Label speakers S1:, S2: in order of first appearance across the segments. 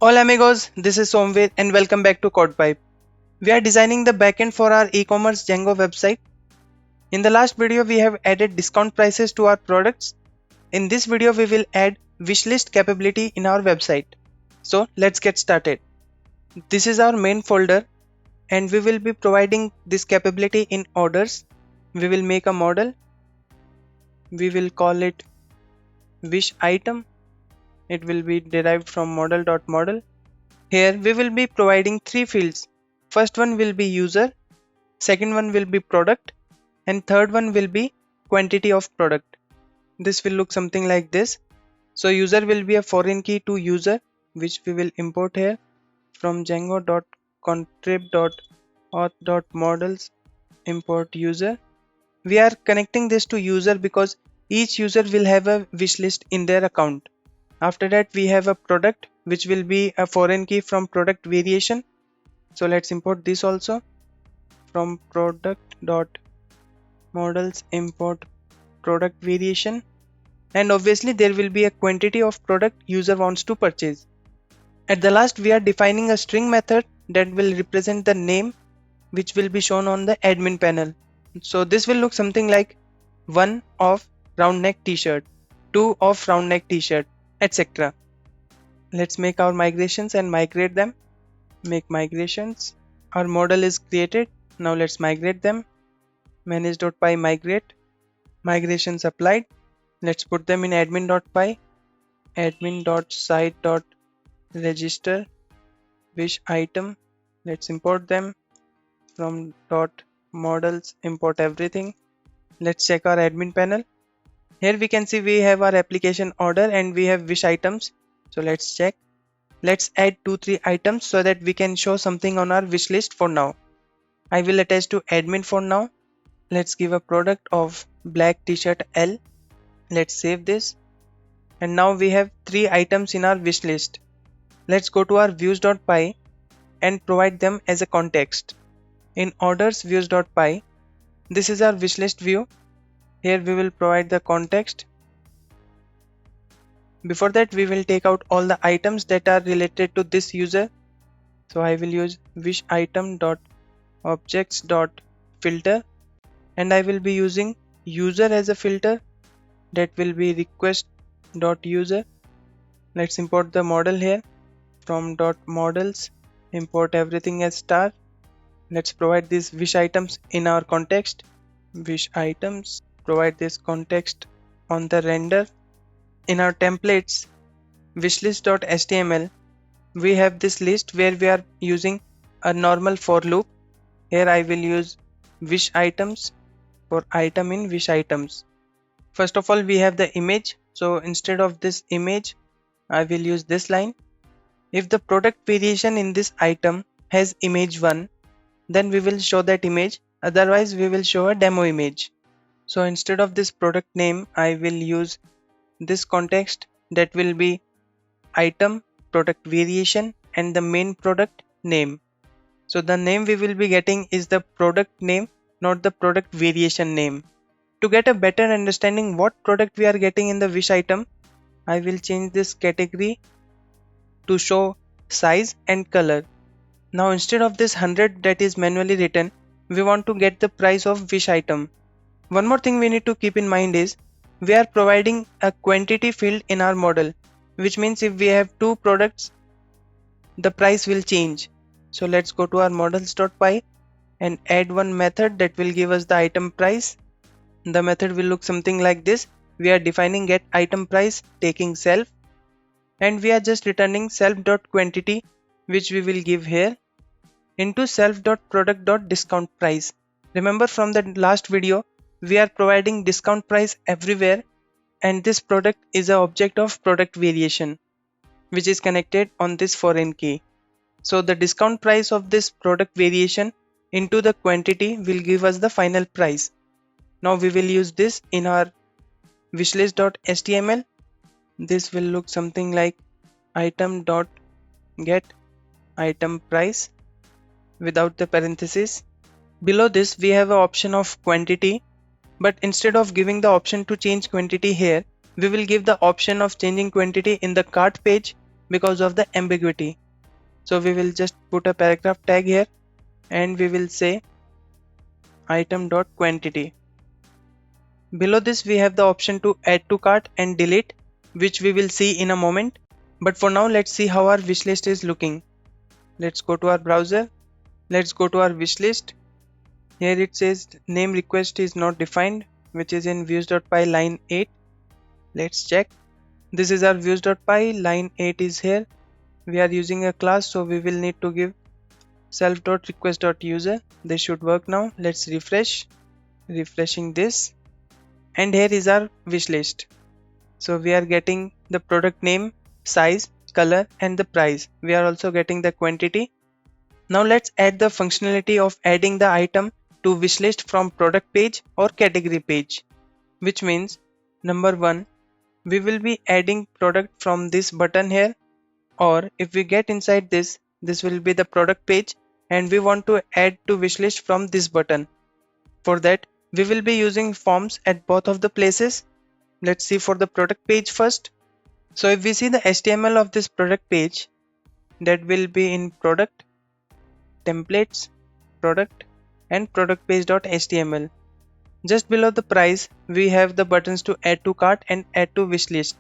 S1: Hola amigos, this is Somveer and welcome back to CodePipe. We are designing the backend for our e-commerce Django website. In the last video we have added discount prices to our products. In this video we will add wishlist capability in our website. So let's get started. This is our main folder and we will be providing this capability in orders. We will make a model. We will call it wish item. It will be derived from model.model. Here we will be providing three fields. First one will be user, second one will be product, and third one will be quantity of product. This will look something like this. So user will be a foreign key to user, which we will import here from django.contrib.auth.models import user. We are connecting this to user because each user will have a wish list in their account. After that we have a product which will be a foreign key from product variation. So let's import this also from product.models import product variation, and obviously there will be a quantity of product user wants to purchase. At the last we are defining a string method that will represent the name which will be shown on the admin panel. So this will look something like 1 of round neck t-shirt, 2 of round neck t-shirt, etc. Let's make our migrations and migrate them. Make migrations. Our model is created. Now let's migrate them. Manage.py migrate. Migrations applied. Let's put them in admin.py. Admin.site.register wish item. Let's import them from .models import everything. Let's check our admin panel. Here we can see we have our application order and we have wish items. So let's check. Let's add 2-3 items so that we can show something on our wish list for now. I will attach to admin for now. Let's give a product of black t-shirt L. Let's save this. And now we have 3 items in our wish list. Let's go to our views.py and provide them as a context. In orders views.py, this is our wishlist view. Here we will provide the context. Before that we will take out all the items that are related to this user. So I will use wish item dot objects dot filter, and I will be using user as a filter. That will be request dot user. Let's import the model here from dot models import everything as star. Let's provide these wish items in our context. Wish items, provide this context on the render. In our templates wishlist.html, we have this list where we are using a normal for loop. Here I will use wish items for item in wish items. First of all we have the image, so instead of this image I will use this line. If the product variation in this item has image 1, then we will show that image, otherwise we will show a demo image. So instead of this product name I will use this context that will be item, product variation, and the main product name. So the name we will be getting is the product name, not the product variation name. To get a better understanding what product we are getting in the wish item, I will change this category to show size and color. Now instead of this 100 that is manually written, we want to get the price of wish item. One more thing we need to keep in mind is we are providing a quantity field in our model, which means if we have 2 products, the price will change. So let's go to our models.py and add one method that will give us the item price. The method will look something like this. We are defining get item price taking self, and we are just returning self.quantity, which we will give here into self.product.discount price. Remember from the last video, we are providing discount price everywhere, and this product is an object of product variation which is connected on this foreign key. So the discount price of this product variation into the quantity will give us the final price. Now we will use this in our wishlist.html. This will look something like item.get item price without the parenthesis. Below this we have an option of quantity, but instead of giving the option to change quantity here, we will give the option of changing quantity in the cart page because of the ambiguity. So we will just put a paragraph tag here and we will say item.quantity. Below this we have the option to add to cart and delete, which we will see in a moment. But for now let's see how our wishlist is looking. Let's go to our browser. Let's go to our wishlist. Here it says name request is not defined, which is in views.py line 8. Let's check. This is our views.py, line 8 is here. We are using a class, so we will need to give self.request.user. This should work now. Let's refresh. Refreshing this. And here is our wish list. So we are getting the product name, size, color and the price. We are also getting the quantity. Now let's add the functionality of adding the item to wishlist from product page or category page, which means number 1, we will be adding product from this button here, or if we get inside this will be the product page and we want to add to wishlist from this button. For that we will be using forms at both of the places. Let's see for the product page first. So if we see the HTML of this product page, that will be in product, templates, product and product page.html. Just below the price we have the buttons to add to cart and add to wishlist.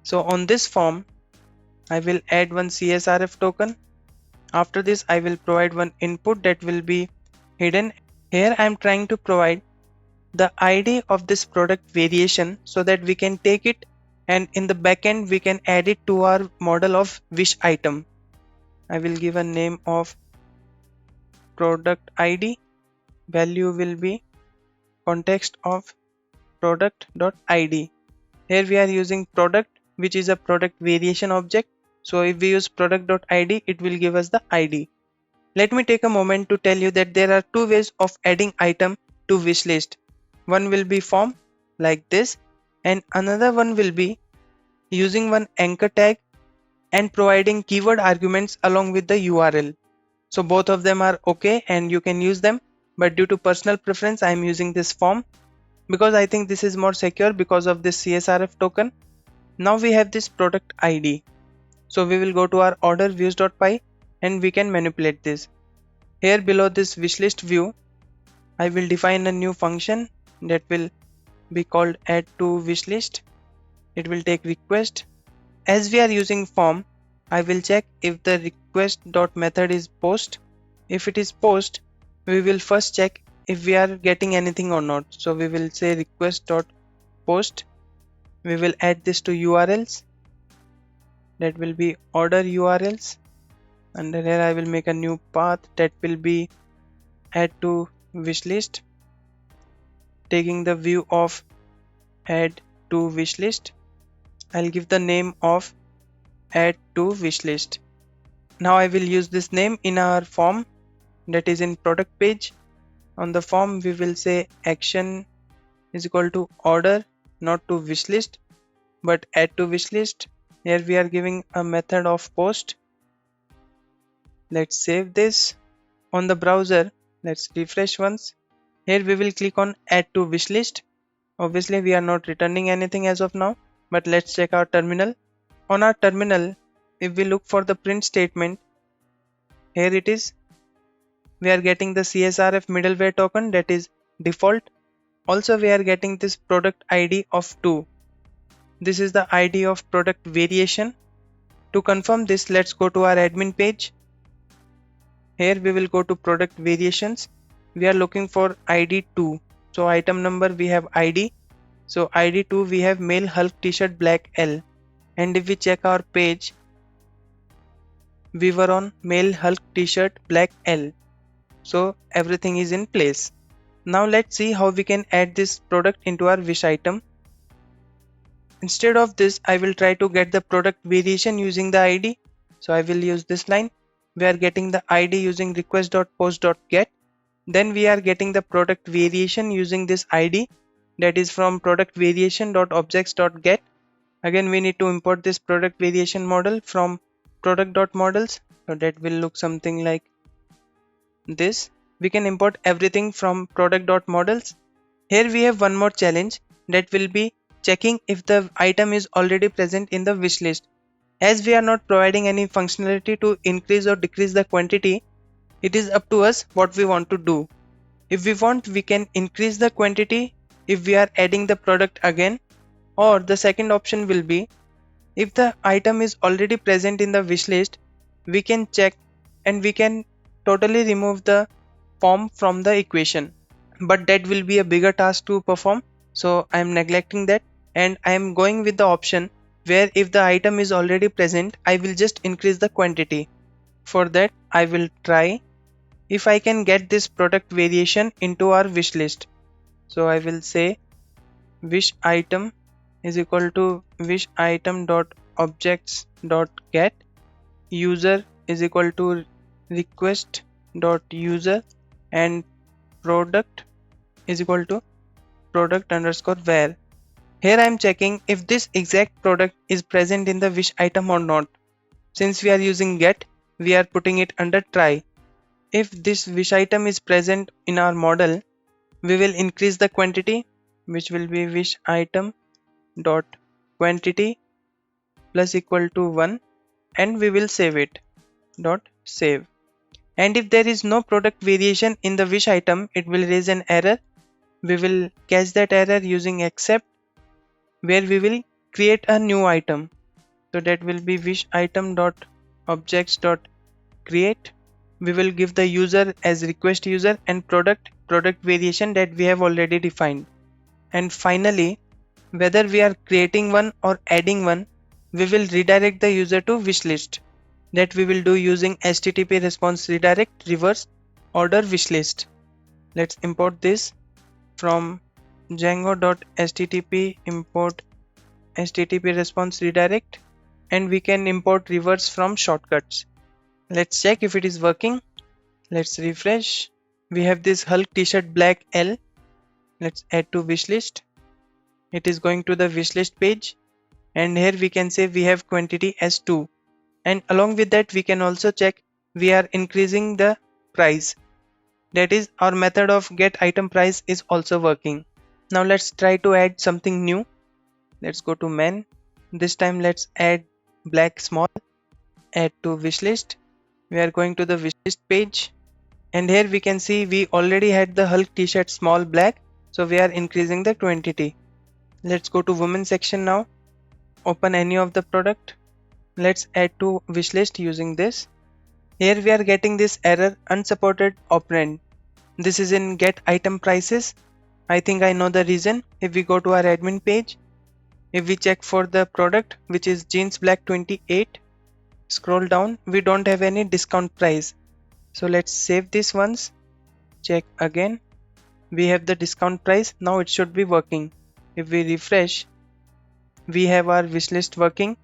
S1: So on this form I will add one CSRF token. After this I will provide one input that will be hidden. Here I am trying to provide the ID of this product variation so that we can take it and in the backend we can add it to our model of wish item. I will give a name of product ID. Value will be context of product.id. Here we are using product, which is a product variation object. So if we use product.id, it will give us the ID. Let me take a moment to tell you that there are two ways of adding item to wishlist. One will be form like this and another one will be using one anchor tag and providing keyword arguments along with the URL. So both of them are okay and you can use them, but due to personal preference I am using this form because I think this is more secure because of this CSRF token. Now we have this product ID. So we will go to our order views.py and we can manipulate this. Here below this wishlist view, I will define a new function that will be called add to wishlist. It will take request. As we are using form, I will check if the request.method is post. If it is post, we will first check if we are getting anything or not. So we will say request.post. We will add this to URLs. That will be order URLs. Under here I will make a new path that will be add to wishlist, taking the view of add to wishlist. I'll give the name of add to wishlist. Now I will use this name in our form, that is in product page. On the form we will say action is equal to order, not to wishlist but add to wishlist. Here we are giving a method of post. Let's save this. On the browser, let's refresh once. Here we will click on add to wishlist. Obviously we are not returning anything as of now, but let's check our terminal. On our terminal, if we look for the print statement, here it is. We are getting the CSRF middleware token that is default. Also we are getting this product ID of 2. This is the ID of product variation. To confirm this, let's go to our admin page. Here we will go to product variations. We are looking for ID 2. So item number we have ID. So ID 2 we have male Hulk t-shirt black L. And if we check our page, we were on male Hulk t-shirt black L. So everything is in place. Now let's see how we can add this product into our wish item. Instead of this, I will try to get the product variation using the ID. So I will use this line. We are getting the ID using request.post.get. Then we are getting the product variation using this ID, that is from product variation.objects.get. Again we need to import this product variation model from product.models. So that will look something like this. We can import everything from product.models. Here we have one more challenge, that will be checking if the item is already present in the wish list. As we are not providing any functionality to increase or decrease the quantity, it is up to us what we want to do. If we want, we can increase the quantity if we are adding the product again, or the second option will be, if the item is already present in the wish list, we can check and we can totally remove the form from the equation. But that will be a bigger task to perform, so I am neglecting that, and I am going with the option where if the item is already present, I will just increase the quantity. For that, I will try if I can get this product variation into our wish list. So I will say wish item is equal to wish item dot objects dot get user is equal to request dot user, and product is equal to product underscore where. Here I am checking if this exact product is present in the wish item or not. Since we are using get, we are putting it under try. If this wish item is present in our model, we will increase the quantity, which will be wish item dot quantity plus equal to 1, and we will save it dot save. And if there is no product variation in the wish item, it will raise an error. We will catch that error using except, where we will create a new item. So that will be wish item dot objects dot create. We will give the user as request user and product variation that we have already defined. And finally, whether we are creating one or adding one, we will redirect the user to wishlist. That we will do using HTTP response redirect reverse order wishlist. Let's import this from django.http import HTTP response redirect, and we can import reverse from shortcuts. Let's check if it is working. Let's refresh. We have this Hulk t-shirt black L. Let's add to wishlist. It is going to the wishlist page, and here we can say we have quantity as 2, and along with that we can also check we are increasing the price. That is, our method of get item price is also working. Now let's try to add something new. Let's go to main. This time let's add black small. Add to wishlist. We are going to the wishlist page, and here we can see we already had the Hulk t-shirt small black, so we are increasing the quantity. Let's go to women section now. Open any of the product. Let's add to wishlist using this. Here we are getting this error unsupported operand. This is in get item prices. I think I know the reason. If we go to our admin page, if we check for the product which is jeans black 28, scroll down, we don't have any discount price. So let's save this once, check again. We have the discount price. Now it should be working. If we refresh, we have our wishlist working.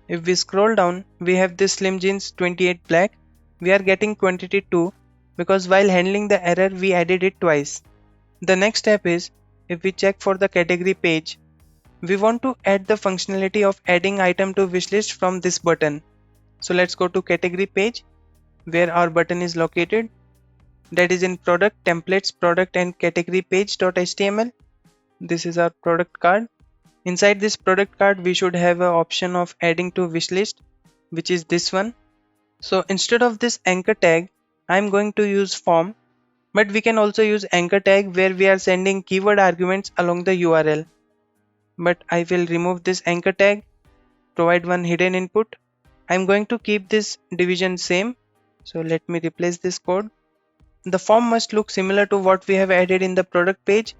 S1: If we scroll down, we have this slim jeans 28 black. We are getting quantity 2 because while handling the error we added it twice. The next step is, if we check for the category page, we want to add the functionality of adding item to wishlist from this button. So let's go to category page where our button is located. That is in product templates product and category page.html. This is our product card. Inside this product card we should have an option of adding to wishlist, which is this one. So instead of this anchor tag, I am going to use form, but we can also use anchor tag where we are sending keyword arguments along the URL. But I will remove this anchor tag, provide one hidden input. I am going to keep this division same. So let me replace this code. The form must look similar to what we have added in the product page.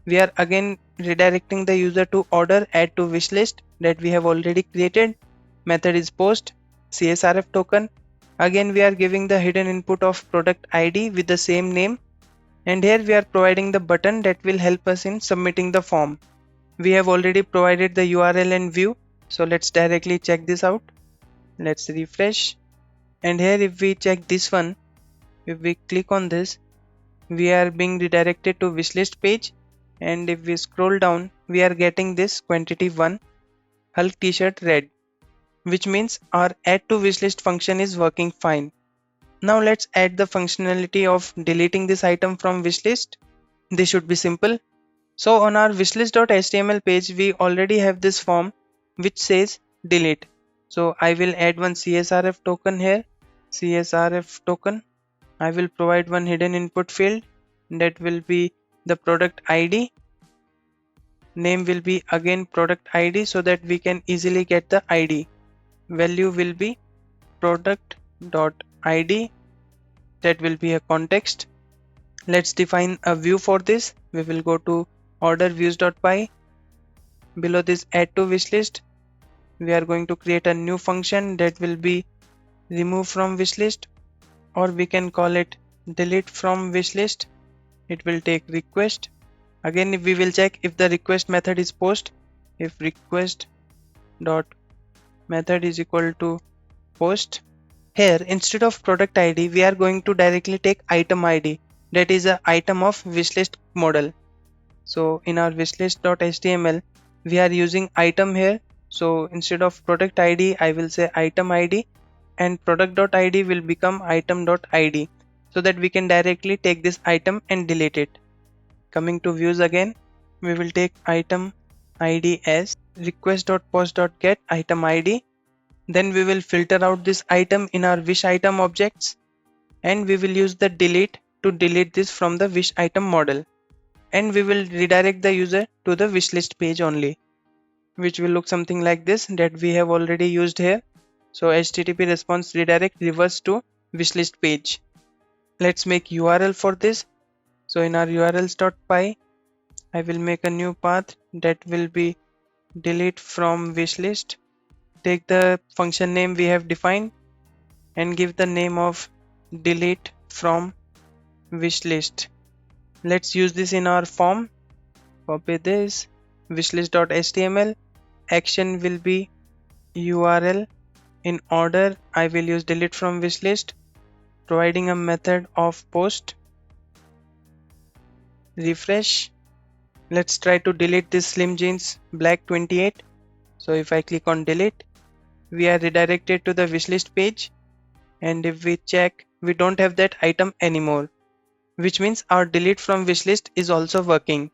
S1: We are again redirecting the user to order add to wishlist that we have already created. Method is post CSRF token. Again we are giving the hidden input of product ID with the same name, and here we are providing the button that will help us in submitting the form. We have already provided the URL and view, so let's directly check this out. Let's refresh, and here if we check this one, if we click on this, we are being redirected to wishlist page, and if we scroll down we are getting this quantity 1 Hulk t-shirt red, which means our add to wishlist function is working fine. Now let's add the functionality of deleting this item from wishlist. This should be simple. So on our wishlist.html page we already have this form which says delete. So I will add one CSRF token here, CSRF token. I will provide one hidden input field that will be the product ID. Name will be again product ID so that we can easily get the ID. Value will be product.id. That will be a context. Let's define a view for this. We will go to order views.py. Below this add to wishlist, we are going to create a new function that will be remove from wishlist, or we can call it delete from wishlist. It will take request. Again, we will check if the request method is post. If request dot method is equal to post. Here, instead of product ID, we are going to directly take item ID. That is a item of wishlist model. So in our wishlist.html, we are using item here. So instead of product ID, I will say item ID, and product.id will become item.id, so that we can directly take this item and delete it. Coming to views again, we will take item ID as request.post.get item ID. Then we will filter out this item in our wish item objects, and we will use the delete to delete this from the wish item model. And we will redirect the user to the wishlist page only, which will look something like this that we have already used here. So HTTP response redirect reverse to wishlist page. Let's make URL for this. So in our urls.py, I will make a new path that will be delete from wishlist. Take the function name we have defined and give the name of delete from wishlist. Let's use this in our form. Copy this wishlist.html. Action will be URL. In order, I will use delete from wishlist, providing a method of post. Refresh. Let's try to delete this slim jeans black 28. So if I click on delete, we are redirected to the wishlist page, and if we check, we don't have that item anymore, which means our delete from wishlist is also working.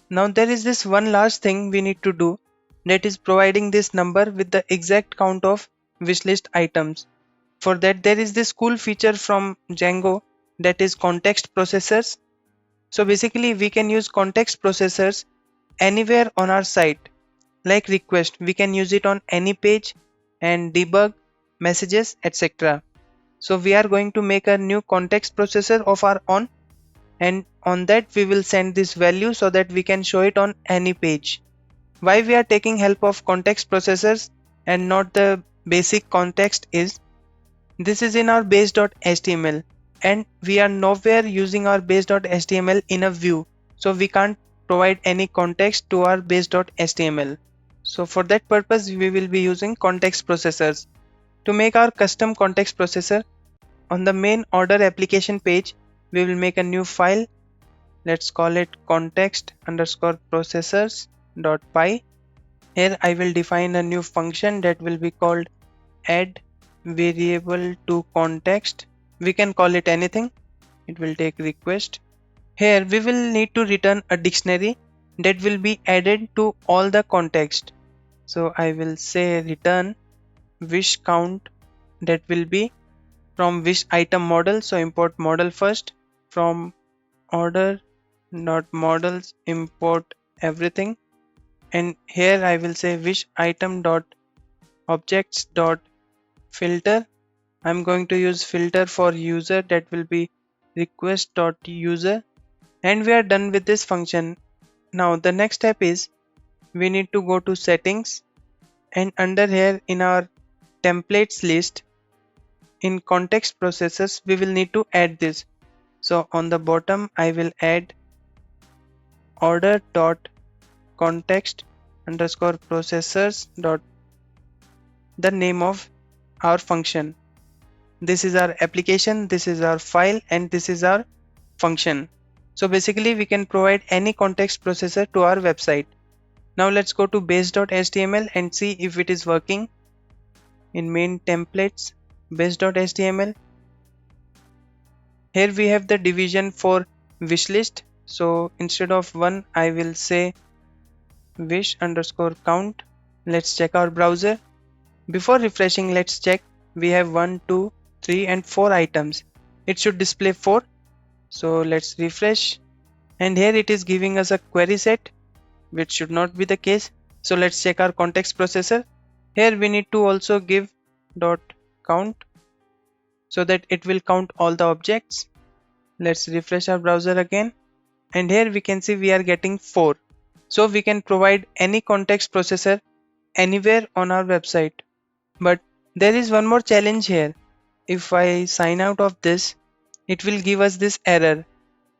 S1: Now there is this one last thing we need to do, that is providing this number with the exact count of wishlist items. For that, there is this cool feature from Django, that is context processors. So basically we can use context processors anywhere on our site. Like request, we can use it on any page, and debug, messages, etc. So we are going to make a new context processor of our own, and on that we will send this value so that we can show it on any page. Why we are taking help of context processors and not the basic context is, this is in our base.html, and we are nowhere using our base.html in a view, so we can't provide any context to our base.html. So for that purpose, we will be using context processors. To make our custom context processor, on the main order application page, we will make a new file. Let's call it context_processors.py. Here I will define a new function that will be called add variable to context. We can call it anything. It will take request. Here we will need to return a dictionary that will be added to all the context. So I will say return wish count, that will be from wish item model. So import model first. From order not models, import everything, and here I will say wish item dot objects dot filter. I'm going to use filter for user, that will be request dot user, and we are done with this function. Now the next step is, we need to go to settings, and under here in our templates list, in context processors, we will need to add this. So on the bottom I will add order dot context underscore processors dot the name of our function. This is our application, this is our file, and this is our function. So basically we can provide any context processor to our website. Now let's go to base.html and see if it is working. In main templates, base.html, here we have the division for wishlist. So instead of 1, I will say wish underscore count. Let's check our browser. Before refreshing, let's check. We have 1, 2, 3 and 4 items. It should display 4. So let's refresh. And here it is giving us a query set, which should not be the case. So let's check our context processor. Here we need to also give dot count so that it will count all the objects. Let's refresh our browser again. And here we can see we are getting 4. So we can provide any context processor anywhere on our website. But there is one more challenge here. If I sign out of this, it will give us this error.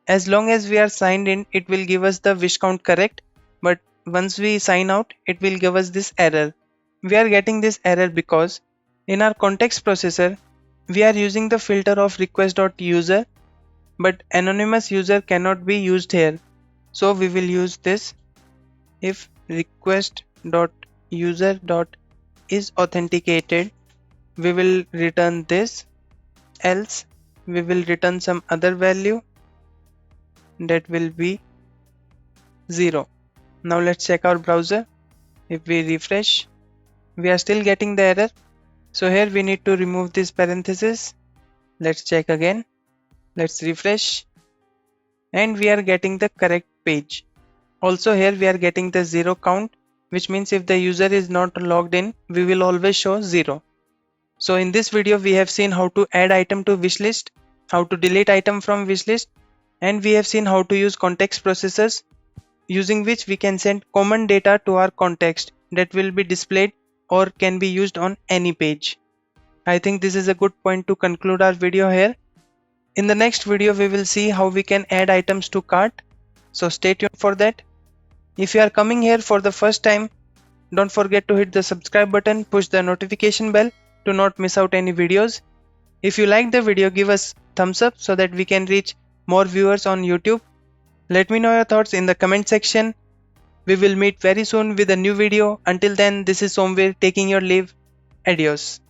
S1: As long as we are signed in, it will give us the wish count correct. But once we sign out, it will give us this error. We are getting this error because in our context processor, we are using the filter of request.user, but anonymous user cannot be used here. So we will use this. If request.user.is authenticated, we will return this, else we will return some other value that will be 0. Now let's check our browser. If we refresh, we are still getting the error. So here we need to remove this parenthesis. Let's check again. Let's refresh. And we are getting the correct page. Also here we are getting the 0 count, which means if the user is not logged in, we will always show 0. So in this video we have seen how to add item to wishlist, how to delete item from wishlist, and we have seen how to use context processors using which we can send common data to our context that will be displayed or can be used on any page. I think this is a good point to conclude our video here. In the next video we will see how we can add items to cart, so stay tuned for that. If you are coming here for the first time, don't forget to hit the subscribe button, push the notification bell to not miss out any videos. If you like the video, give us thumbs up so that we can reach more viewers on YouTube. Let me know your thoughts in the comment section. We will meet very soon with a new video. Until then, this is Somveer taking your leave. Adios.